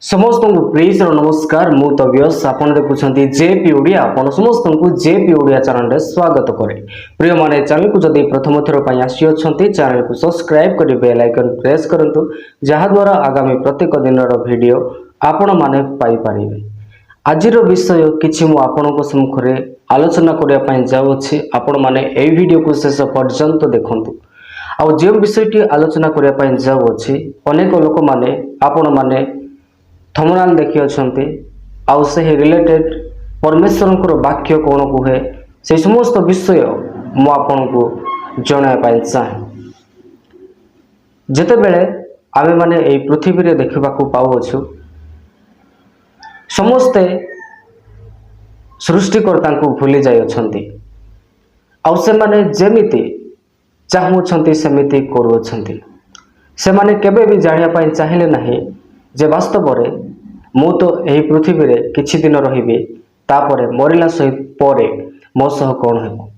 समस्त को प्लीज नमस्कार मु तव्यस आपन देखुछंती जेपी ओडिया आपन समस्त को जेपी ओडिया चैनल रे स्वागत करे। प्रिय माने चैनल को जदी प्रथम थर पई आसी अछंती चैनल को सब्सक्राइब करि बेल आइकन प्रेस करंतु जहा द्वारा आगामी प्रत्येक दिन रो वीडियो आपन माने पाई परिबे। आज रो विषय किछि मु आपन को सम्मुख रे आलोचना करिया पई जाउ अछि। आपन माने ए वीडियो को शेष पर्यंत देखंतु। आ जे विषयटी आलोचना करिया पई जाउ अछि अनेक लोक माने आपन माने थंबनेल देखि अछंती आउ से रिलेटेड परमेश्वर वाक्य कौन कहे से समस्त विषय मु आपन को जणाय पाई चाहे। जेते बेले आमे माने ए पृथ्वी रे देखिबा को पाउ अछु समस्ते सृष्टिकर्ता को भूली जाय अछंती आउ से माने जेमिति चाहू छंती सेमिति करू अछंती। से माने केबे भी जानिया पाई चाहिले नाही जे वास्तव रे मु तो एही पृथ्वी रे किछि दिन रहिबे तापरे मरिला सहित परे मो सह कोन हेबो।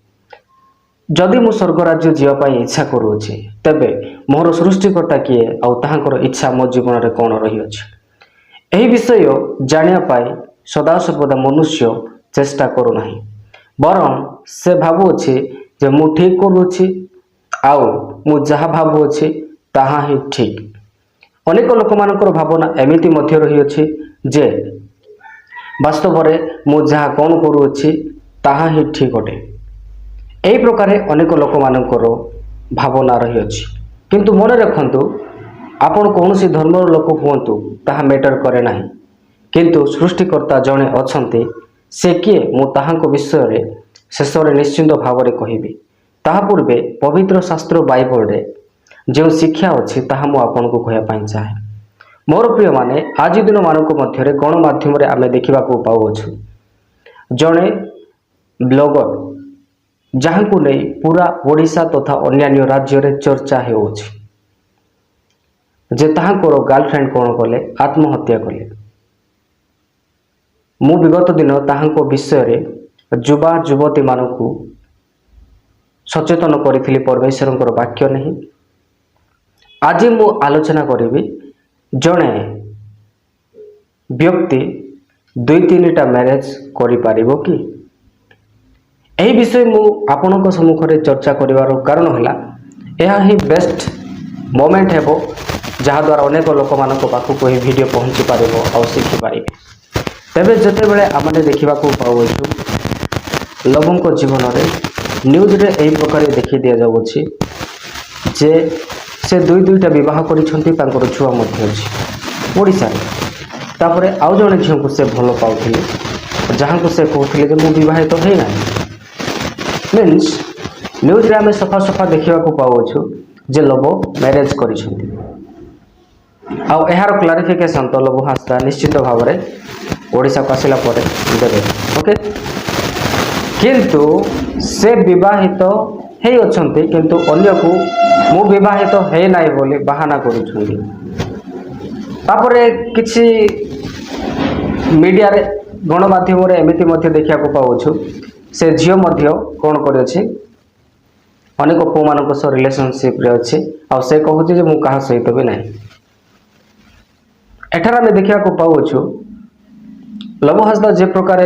जदि मु स्वर्ग राज्य जीवा पाई इच्छा करूछि तबे मोर सृष्टिकर्ता किए आउ ताहांकर इच्छा मो जीवन रे कोन रही अछि एही विषय जानिया पाई सदा सर्वदा मनुष्य चेष्टा करू नाही बरं से भाबु अछि जे मु ठीक करूछि आउ मु जहा भाबु अछि ताहा ही ठीक। अनेक लोक मानकर भावना एमिति मध्य रही अछि जे वास्तव रे मु जहा कोन करूछि ताहा ही ठीक अटे। एही प्रकार अनेक लोक मानकर भावना रही अछि किंतु मन रखंतु आपण कोनोसी धर्मर लोक हुअंतु ताहा मैटर करे नाही किंतु सृष्टिकर्ता जणे अछंती से किए मु ताहांको विषय रे शेष रे निश्चिंत भाव रे कहिबी। ताहा पूर्वे पवित्र शास्त्र बाइबल रे जो शिक्षा अच्छी ताहा मु आपन को कहया पाई चाहे। मोर प्रिय माने आज दिन मानक मध्य रे गणमाध्यम रे आमे देखिबा को पाउ अछु जणे ब्लॉगर जहां को नै पूरा ओडिशा तथा अन्य राज्य रे चर्चा हेउछि जे ताहा को गर्लफ्रेंड कोन कले आत्महत्या कले। मु विगत दिन ताहा को विषय रे युवा युवती मानकू सचेतन करिथिली परमेश्वरंकर वाक्य नहीं। आज मु आलोचना करी जड़े व्यक्ति दुई तीन मैरेज करि पारिबो कि एही विषय मु आपनक सम्मुख रे चर्चा करिवार कारण हला एहा ही बेस्ट मोमेंट हेबो जहा द्वारा अनेक लोक मानक पाखु को ही वीडियो पहुंची पारिबो आ शिखि पारिबे। तबे जते बेले आमने देखिबा को पाउ छु लोगों जीवन रे न्यूज रे एही प्रकार देखि दिया जाउ अछि जे से दुई दुईटा विवाह करिसंती तांकर छुआ मध्य अछि ओडिसा रे तापरे आउ जणे झियो को से भलो पाउथिले जहां को से कहथिले जे मु विवाहित तो हे नाही मींस न्यूज रे हमें सफा सफा देखिबा को पाउ छु जे लोग मैरिज करिसंती आउ एहार क्लारिफिकेशन तो लोग हास्ता निश्चित भाव रे ओडिसा को आसिला परे देबे ओके किंतु से विवाहित हे अछंती किंतु अन्य को मु विवाहित हे नाइ बोली बहाना करूछंती। तापरे किछि मीडिया रे गणमाध्यम रे एमिति मध्य देखिया को पाउछु से झियो मध्य कोन करे अछि अनेक पो मानक सह रिलेशनशिप रे अछि आ से कहूछि जे मु कहा सहित भी नाही। एठारा में देखिया को पाउछु लव हसदा जे प्रकार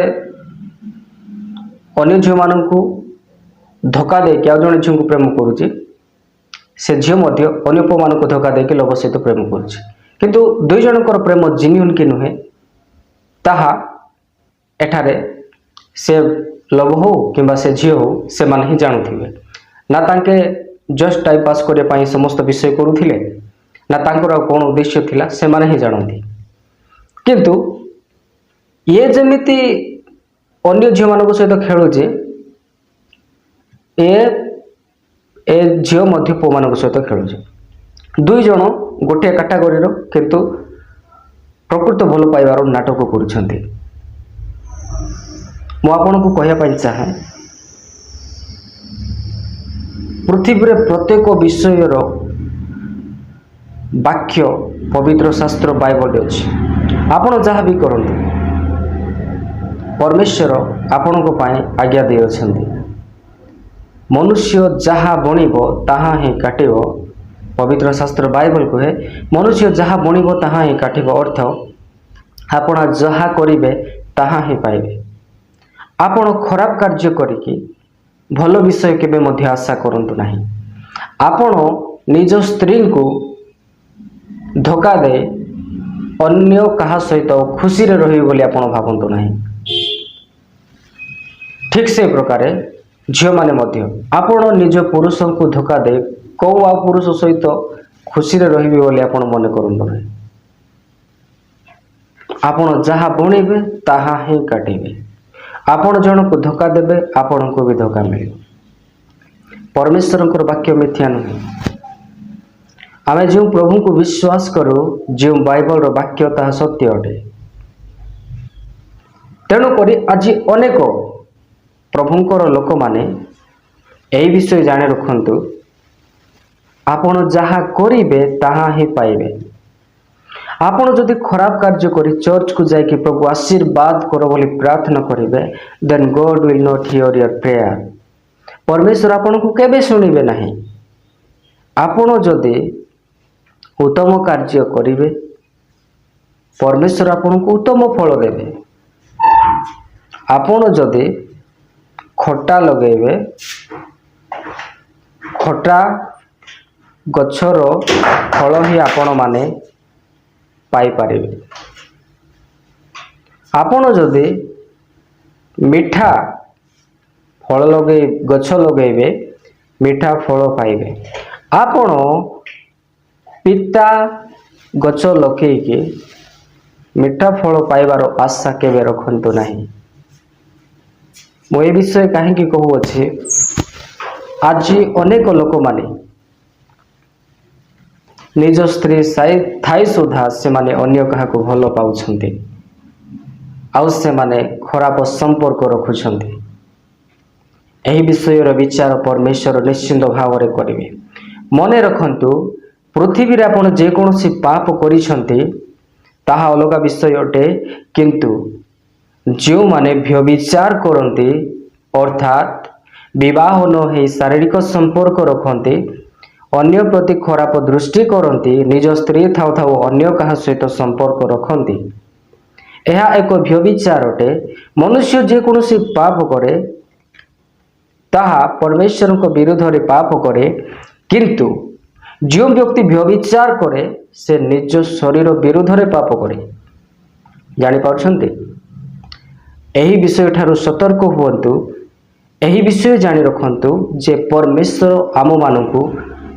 अन्य झियो मानकू धोखा दे क्या जने झियो को प्रेम करूछि से झियो मध्य अन्य पो मानक धोखा दे के लव सहित प्रेम करूछि किंतु दुई जनकर प्रेम जेन्युइन कि नुहे ताहा एठारे से लव हो किंबा से झियो हो से माने ही जानुथिबे ना तांके जस्ट टाइम पास करे पाई समस्त विषय करूथिले ना तांकर कोन उद्देश्य थिला से माने ही जानथि किंतु ये जेमिति अन्य झियो मानक सहित खेळु जे ए झियो मध्य पो मानक सहित खेळु दुई जण गोटे कैटेगरी रो किंतु प्रकृत भल पाइबार नाटक करूछंती। मु आपन को कहया पाई चाहे पृथ्वी रे प्रत्येक विषय रो वाक्य पवित्र शास्त्र बाइबल रे अछि। आपन जहा भी करंतु परमेश्वर आपन को पाए आज्ञा दे अछंती मनुष्य जहा बणिबो ताहा ही काटिबो पवित्र शास्त्र बाइबल कहे मनुष्य जहा बणिबो ताहा ही काटिबो अर्थ ଆପଣ ଯାହା କରିବେ ତାହା ହିଁ ପାଇବେ। ଆପଣ ଖରାପ କାର୍ଯ୍ୟ କରିକି ଭଲ ବିଷୟ କେବେ ମଧ୍ୟ ଆଶା କରନ୍ତୁ ନାହିଁ। ଆପଣ ନିଜ ସ୍ତ୍ରୀଙ୍କୁ ଧୋକା ଦେଇ ଅନ୍ୟ କାହା ସହିତ ଖୁସିରେ ରହିବେ ବୋଲି ଆପଣ ଭାବନ୍ତୁ ନାହିଁ। ଠିକ୍ ସେ ପ୍ରକାରେ ଝିଅମାନେ ମଧ୍ୟ ଆପଣ ନିଜ ପୁରୁଷଙ୍କୁ ଧୋକା ଦେଇ କେଉଁ ଆଉ ପୁରୁଷ ସହିତ ଖୁସିରେ ରହିବେ ବୋଲି ଆପଣ ମନେ କରନ୍ତୁ ନାହିଁ। ଆପଣ ଯାହା ବୁଣିବେ ତାହା ହିଁ କାଟିବେ। ଆପଣ ଜଣକୁ ଧୋକା ଦେବେ, ଆପଣଙ୍କୁ ବି ଧୋକା ମିଳିବ। ପରମେଶ୍ୱରଙ୍କର ବାକ୍ୟ ମିଥ୍ୟା ନୁହେଁ। ଆମେ ଯେଉଁ ପ୍ରଭୁଙ୍କୁ ବିଶ୍ୱାସ କରୁ, ଯେଉଁ ବାଇବଲର ବାକ୍ୟ ତାହା ସତ୍ୟ ଅଟେ। ତେଣୁକରି ଆଜି ଅନେକ ପ୍ରଭୁଙ୍କର ଲୋକମାନେ ଏହି ବିଷୟ ଜାଣି ରଖନ୍ତୁ, ଆପଣ ଯାହା କରିବେ ତାହା ହିଁ ପାଇବେ। ଆପଣ ଯଦି ଖରାପ କାର୍ଯ୍ୟ କରି ଚର୍ଚ୍ଚକୁ ଯାଇକି ପ୍ରଭୁ ଆଶୀର୍ବାଦ କର ବୋଲି ପ୍ରାର୍ଥନା କରିବେ, then God will not hear your prayer. ପରମେଶ୍ୱର ଆପଣଙ୍କୁ କେବେ ଶୁଣିବେ ନାହିଁ। ଆପଣ ଯଦି ଉତ୍ତମ କାର୍ଯ୍ୟ କରିବେ, ପରମେଶ୍ୱର ଆପଣଙ୍କୁ ଉତ୍ତମ ଫଳ ଦେବେ। ଆପଣ ଯଦି ଖଟା ଲଗେଇବେ, ଖଟା ଗଛର ଫଳ ହିଁ ଆପଣମାନେ ପାଇପାରିବେ। ଆପଣ ଯଦି ମିଠା ଫଳ ଗଛ ଲଗେଇବେ, ମିଠା ଫଳ ପାଇବେ। ଆପଣ ପିତା ଗଛ ଲଗେଇକି ମିଠା ଫଳ ପାଇବାର ଆଶା କେବେ ରଖନ୍ତୁ ନାହିଁ। ମୁଁ ଏ ବିଷୟ କାହିଁକି କହୁଅଛି, ଆଜି ଅନେକ ଲୋକମାନେ ନିଜ ସ୍ତ୍ରୀ ଥାଇ ସୁଦ୍ଧା ସେମାନେ ଅନ୍ୟ କାହାକୁ ଭଲ ପାଉଛନ୍ତି, ଆଉ ସେମାନେ ଖରାପ ସମ୍ପର୍କ ରଖୁଛନ୍ତି। ଏହି ବିଷୟର ବିଚାର ପରମେଶ୍ୱର ନିଶ୍ଚିନ୍ତ ଭାବରେ କରିବେ। ମନେ ରଖନ୍ତୁ, ପୃଥିବୀରେ ଆପଣ ଯେକୌଣସି ପାପ କରିଛନ୍ତି ତାହା ଅଲଗା ବିଷୟ ଅଟେ, କିନ୍ତୁ ଯେଉଁମାନେ ବ୍ୟଭିଚାର କରନ୍ତି, ଅର୍ଥାତ୍ ବିବାହ ନ ହୋଇ ଶାରୀରିକ ସମ୍ପର୍କ ରଖନ୍ତି, ଅନ୍ୟ ପ୍ରତି ଖରାପ ଦୃଷ୍ଟି କରନ୍ତି, ନିଜ ସ୍ତ୍ରୀ ଥାଉ ଥାଉ ଅନ୍ୟ କାହା ସହିତ ସମ୍ପର୍କ ରଖନ୍ତି, ଏହା ଏକ ବ୍ୟଭିଚାର ଅଟେ। ମନୁଷ୍ୟ ଯେକୌଣସି ପାପ କରେ ତାହା ପରମେଶ୍ୱରଙ୍କ ବିରୁଦ୍ଧରେ ପାପ କରେ, କିନ୍ତୁ ଯେଉଁ ବ୍ୟକ୍ତି ବ୍ୟଭିଚାର କରେ ସେ ନିଜ ଶରୀର ବିରୁଦ୍ଧରେ ପାପ କରେ। ଜାଣିପାରୁଛନ୍ତି? ଏହି ବିଷୟ ଠାରୁ ସତର୍କ ହୁଅନ୍ତୁ। ଏହି ବିଷୟ ଜାଣି ରଖନ୍ତୁ ଯେ ପରମେଶ୍ୱର ଆମମାନଙ୍କୁ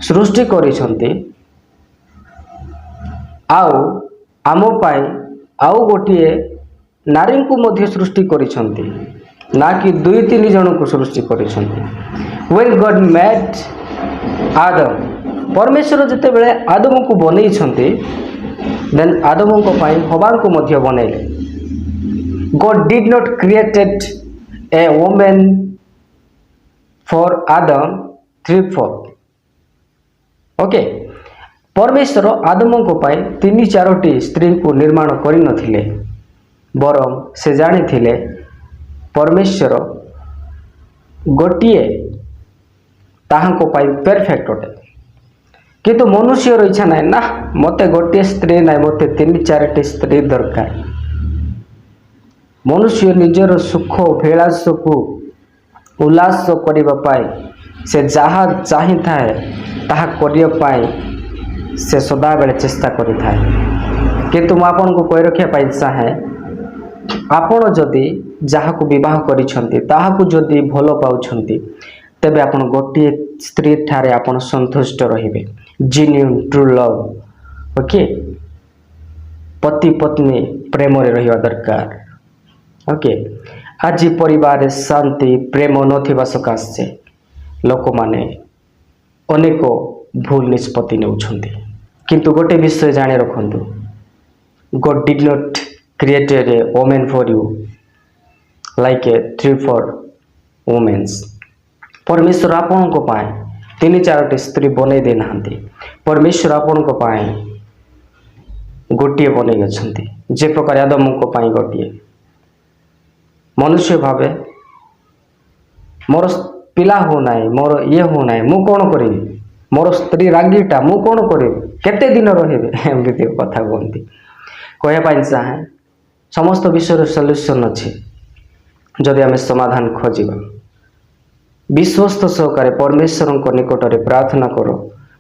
ସୃଷ୍ଟି କରିଛନ୍ତି, ଆଉ ଆମ ପାଇଁ ଆଉ ଗୋଟିଏ ନାରୀଙ୍କୁ ମଧ୍ୟ ସୃଷ୍ଟି କରିଛନ୍ତି, ନା କି 2-3 ଜଣଙ୍କୁ ସୃଷ୍ଟି କରିଛନ୍ତି। When God made Adam, ପରମେଶ୍ୱର ଯେତେବେଳେ ଆଦମକୁ ବନେଇଛନ୍ତି, ଦେନ୍ ଆଦମଙ୍କ ପାଇଁ ହବାଙ୍କୁ ମଧ୍ୟ ବନେଇଲେ। God did not created a woman for Adam 3-4. Okay, ପରମେଶ୍ୱର ଆଦମଙ୍କ ପାଇଁ 3-4ଟି ସ୍ତ୍ରୀଙ୍କୁ ନିର୍ମାଣ କରିନଥିଲେ, ବରଂ ସେ ଜାଣିଥିଲେ ପରମେଶ୍ୱର ଗୋଟିଏ ତାହାଙ୍କ ପାଇଁ ପରଫେକ୍ଟ ଅଟେ। କିନ୍ତୁ ମନୁଷ୍ୟର ଇଚ୍ଛା ନାହିଁ, ନା ମୋତେ ଗୋଟିଏ ସ୍ତ୍ରୀ ନାହିଁ, ମୋତେ 3-4ଟି ସ୍ତ୍ରୀ ଦରକାର। ମନୁଷ୍ୟ ନିଜର ସୁଖ ଅଭିଳାଷକୁ ଉଲ୍ଲାସ କରିବା ପାଇଁ ସେ ଯାହା ଚାହିଁଥାଏ ତାହା କରିବା ପାଇଁ ସେ ସଦାବେଳେ ଚେଷ୍ଟା କରିଥାଏ। କିନ୍ତୁ ମୁଁ ଆପଣଙ୍କୁ କହି ରଖିବା ପାଇଁ ଚାହେଁ, ଆପଣ ଯଦି ଯାହାକୁ ବିବାହ କରିଛନ୍ତି ତାହାକୁ ଯଦି ଭଲ ପାଉଛନ୍ତି, ତେବେ ଆପଣ ଗୋଟିଏ ସ୍ତ୍ରୀ ଠାରେ ଆପଣ ସନ୍ତୁଷ୍ଟ ରହିବେ। ଜେନ୍ୟୁଇନ୍ ଟ୍ରୁ ଲଭ୍, ଓକେ, ପତି ପତ୍ନୀ ପ୍ରେମରେ ରହିବା ଦରକାର। ଓକେ, ଆଜି ପରିବାରରେ ଶାନ୍ତି ପ୍ରେମ ନଥିବା ସକାଶେ ଲୋକମାନେ ଅନେକ ଭୁଲ ନିଷ୍ପତ୍ତି ନେଉଛନ୍ତି। କିନ୍ତୁ ଗୋଟେ ବିଷୟ ଜାଣି ରଖନ୍ତୁ, God did not created a woman for you like a 3-4 women. ପରମେଶ୍ୱର ଆପଣଙ୍କ ପାଇଁ 3-4ଟି ସ୍ତ୍ରୀ ବନେଇ ଦେଇନାହାନ୍ତି। ପରମେଶ୍ୱର ଆପଣଙ୍କ ପାଇଁ ଗୋଟିଏ ବନେଇ ଅଛନ୍ତି, ଯେ ପ୍ରକାର ଆଦମଙ୍କ ପାଇଁ ଗୋଟିଏ। ମନୁଷ୍ୟ ଭାବେ ମୋର ପିଲା ହେଉନାହିଁ, ମୋର ଇଏ ହେଉନାହିଁ, ମୁଁ କ'ଣ କରିବି, ମୋର ସ୍ତ୍ରୀ ରାଗିଟା, ମୁଁ କ'ଣ କରିବି, କେତେ ଦିନ ରହିବେ, ଏମିତି କଥା କୁହନ୍ତି। କହିବା ପାଇଁ ଚାହେଁ, समस्त विषय सल्यूशन अच्छे जदि आम समाधान खोजा विश्वस्त सहकारे परमेश्वर निकट में प्रार्थना कर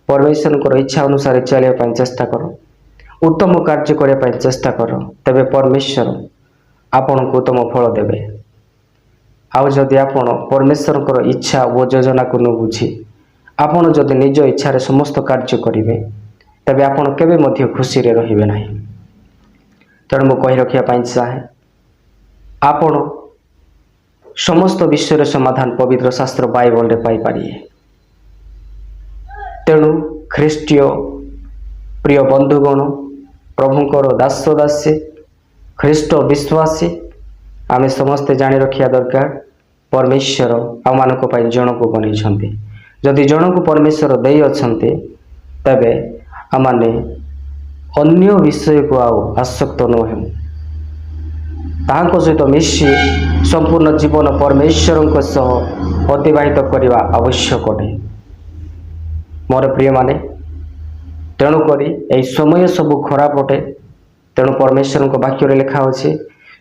परमेश्वर इच्छा अनुसार चलने चेष्टा कर उत्तम कार्य करने चेष्टा कर तेबे परमेश्वर आपण को उत्तम फल देवे। आउ जदि आपण परमेश्वर इच्छा और योजना को न बुझी आपण जदि निज इच्छा समस्त कार्य करेंगे तेबे आपण केबे मध्य खुशी रे रहिबे नाही। तेणु मु कहि रखिया चाहे आपण समस्त विषय समाधान पवित्र शास्त्र बाइबल रे पाई पारिए। तेणु ख्रीष्टीय प्रिय बंधुगण प्रभुंकर दास दासी ख्रीष्ट विश्वासी आमे समस्ते जानी रखिया दरकार परमेश्वर आम मानक पाई जन को बनै जदि जन को परमेश्वर दे अछंते तबे आमाने अन्य विषय को आउ आसक्त न हो ताहां सहित मिशी संपूर्ण जीवन परमेश्वर सह अतिबाहित करने आवश्यक अटे। मोर प्रिय माने तेणुक यही समय सब खराब अटे। तेणु परमेश्वर वाक्य लिखा अच्छे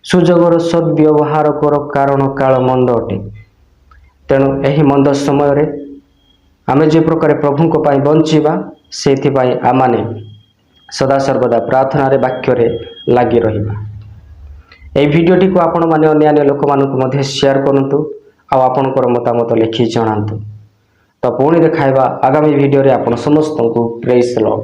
सुजोगर सद्व्यवहार कर कारण काल मंद अटे। तेणु यही मंद समय आमे जे प्रकार प्रभु को पाई बंचिबा से आमाने सदा सर्वदा प्रार्थना रे वाक्य रे लगी रहिबा। এই ভিডিওটি को आपण माने अन्य लोक मानक मध्ये शेयर करंतु आ आपनकर मतामत लिखि जणांतु। तो पुणी देखाइबा आगामी वीडियो रे आपण समस्त को प्रेज लॉर्ड।